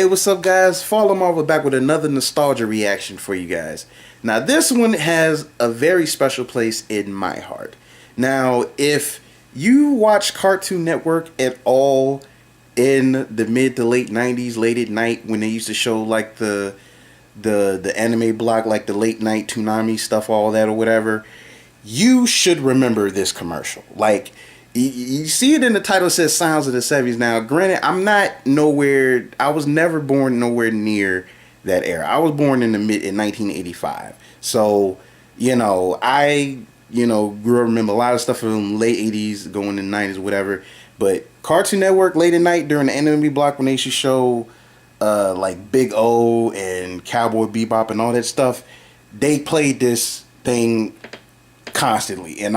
Hey, what's up, guys? Follow Marvel back with another nostalgia reaction for you guys. Now, this one has a very special place in my heart. Now, if you watch Cartoon Network at all in the mid to late 90s, late at night, when they used to show like the anime block, like the late night Toonami stuff, all that or whatever, you should remember this commercial. Like, you see it in the title, it says Sounds of the 70s. Now, granted, I was never born nowhere near that era. I was born in 1985. So, I grew up, remember a lot of stuff from the late 80s, going in the 90s, whatever. But Cartoon Network, late at night, during the anime block, when they used to show like Big O and Cowboy Bebop and all that stuff, they played this thing constantly. And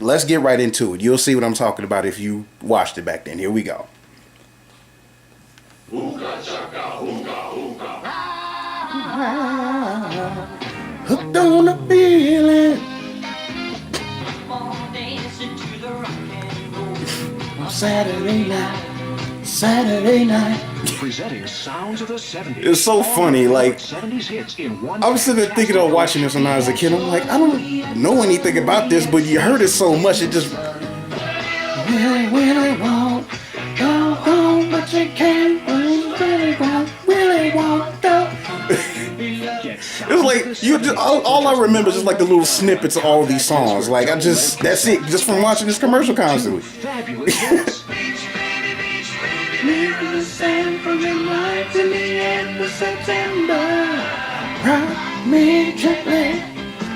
let's get right into it. You'll see what I'm talking about if you watched it back then. Here we go. Ooga chaka, ooga, ooga. Hooked on the feeling. Saturday night. Presenting Sounds of the 70s. It's so funny, like, 70s hits in one. I was sitting there thinking of watching this when I was a kid. I'm like, I don't know anything about this, but you heard it so much, it just. Really won't go home, but you can't really won't go. It's like you just all I remember is just like the little snippets of all these songs. Like that's it, just from watching this commercial constantly. Fabulous hits. The sand from the night to the end of September. Rock me gently,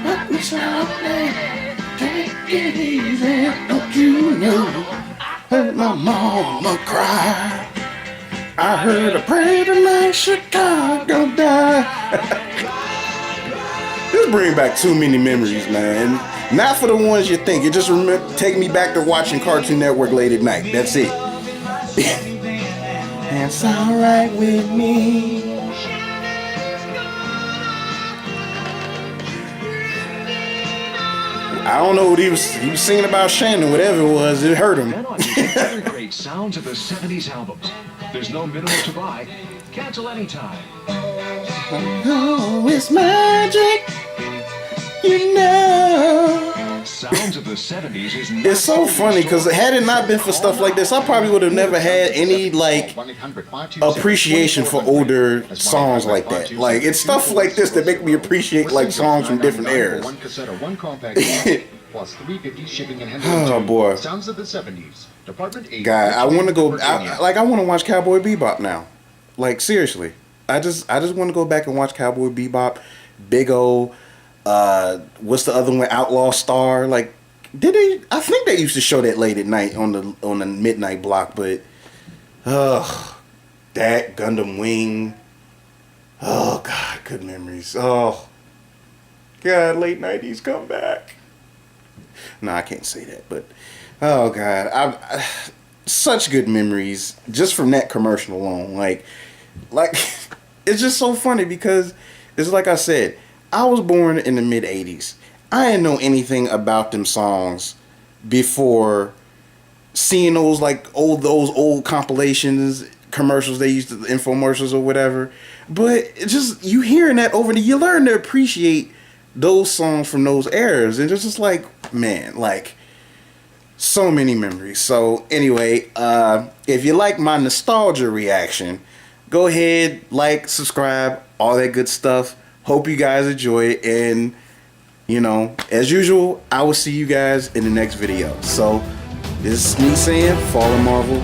rock me softly. Take it easy, don't you know? Heard my mama cry. I heard her pray tonight, Chicago die. This brings back too many memories, man. Not for the ones you think. It just take me back to watching Cartoon Network late at night. That's it. That's alright with me. I don't know what he was singing about Shannon, whatever it was, it hurt him. Then on these other great Sounds of the 70s albums. There's no minimum to buy. Cancel anytime. Oh, it's magic, Sounds of the 70s is It's so funny because had it not been for stuff like this, I probably would have never had any like appreciation for older songs like that. Like, it's stuff like this that make me appreciate like songs from different eras. Oh boy. Sounds of the 70s. Department 8. God, I want to go. I want to watch Cowboy Bebop now. Like, seriously, I just want to go back and watch Cowboy Bebop, Big O. What's the other one? Outlaw Star. Like, did they? I think they used to show that late at night on the midnight block. But, that Gundam Wing. Oh God, good memories. Oh God, late 90s come back. No, I can't say that, but oh God, I such good memories just from that commercial alone. Like it's just so funny because it's like I said, I was born in the mid 80s. I didn't know anything about them songs before seeing those old compilations, commercials they used to, infomercials or whatever. But it's just, you hearing that over you learn to appreciate those songs from those eras, and it's just like, man, like, so many memories. So anyway, if you like my nostalgia reaction, go ahead, like, subscribe, all that good stuff. Hope you guys enjoy it, and as usual, I will see you guys in the next video. So this is me saying, follow Marvel.